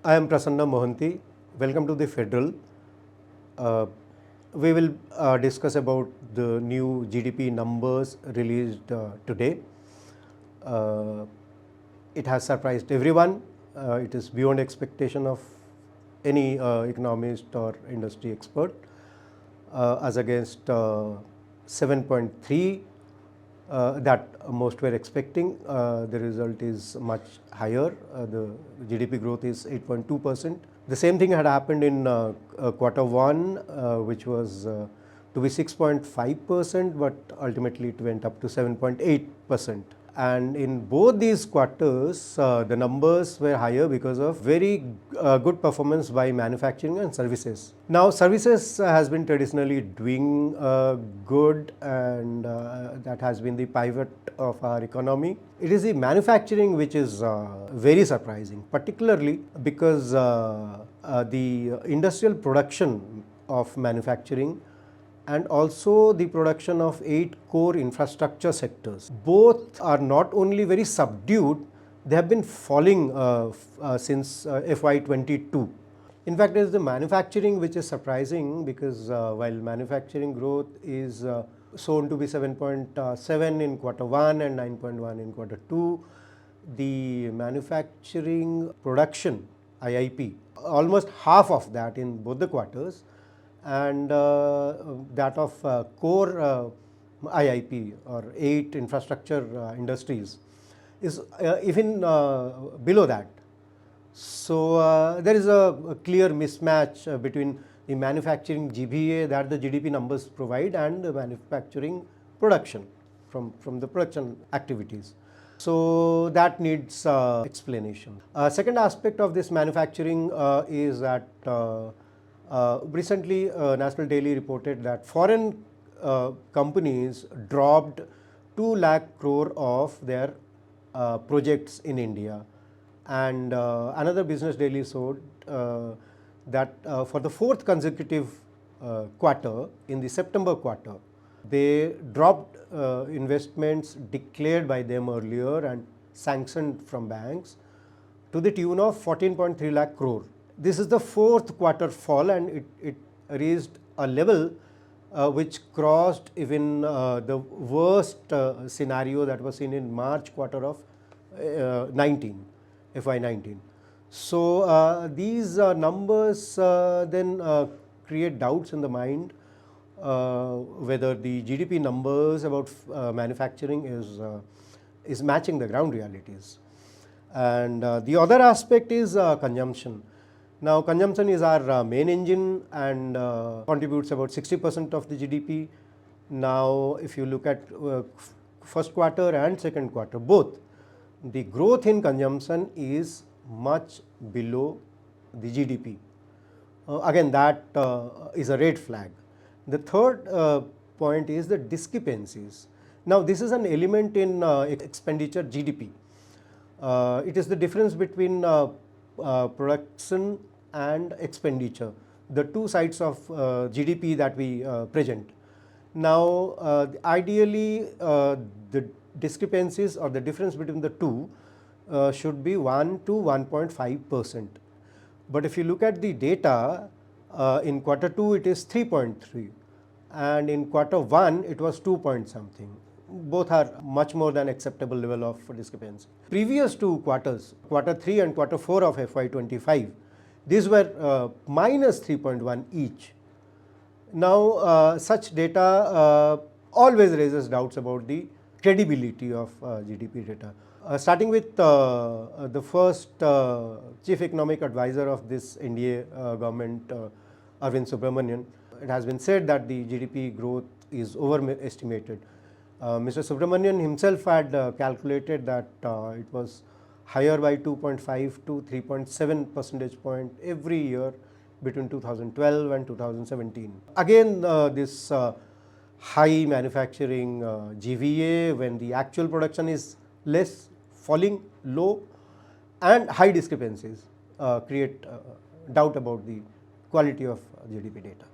I am Prasanna Mohanty. Welcome to the Federal. We will discuss about the new GDP numbers released today. It has surprised everyone. It is beyond expectation of any economist or industry expert. As against 7.3 that most were expecting, the result is much higher. The GDP growth is 8.2%. The same thing had happened in quarter one, which was to be 6.5%, but ultimately it went up to 7.8%. And in both these quarters, the numbers were higher because of very good performance by manufacturing and services. Now, services has been traditionally doing good, and that has been the pivot of our economy. It is the manufacturing which is very surprising, particularly because the industrial production of manufacturing and also the production of 8 core infrastructure sectors. Both are not only very subdued, they have been falling since FY22. In fact, it is the manufacturing which is surprising, because while manufacturing growth is shown to be 7.7 in quarter 1 and 9.1 in quarter 2, the manufacturing production, IIP, almost half of that in both the quarters, and that of core IIP or 8 infrastructure industries is even below that. So there is a clear mismatch between the manufacturing GVA that the GDP numbers provide and the manufacturing production from the production activities. So that needs explanation. Second aspect of this manufacturing is that recently, National Daily reported that foreign companies dropped 2 lakh crore of their projects in India, and another business daily showed that for the 4th consecutive quarter, in the September quarter, they dropped investments declared by them earlier and sanctioned from banks to the tune of 14.3 lakh crore. This is the 4th quarter fall, and it reached a level which crossed even the worst scenario that was seen in March quarter of FY19. So these numbers then create doubts in the mind whether the GDP numbers about manufacturing is matching the ground realities. And the other aspect is consumption. Now, consumption is our main engine and contributes about 60% of the GDP. Now, if you look at first quarter and second quarter, both, the growth in consumption is much below the GDP. Again, that is a red flag. The third point is the discrepancies. Now, this is an element in expenditure GDP. It is the difference between production and expenditure, the two sides of GDP that we present. Now, ideally, the discrepancies or the difference between the two should be 1 to 1.5%. But if you look at the data, in quarter 2 it is 3.3, and in quarter 1 it was 2 point something. Both are much more than acceptable level of discrepancy. Previous 2 quarters, quarter 3 and quarter 4 of FY25, these were minus 3.1 each. Now, such data always raises doubts about the credibility of GDP data. Starting with the first chief economic advisor of this NDA government, Arvind Subramanian, it has been said that the GDP growth is overestimated. Mr. Subramanian himself had calculated that it was higher by 2.5 to 3.7 percentage point every year between 2012 and 2017. Again, this high manufacturing GVA, when the actual production is less, falling, low, and high discrepancies create doubt about the quality of GDP data.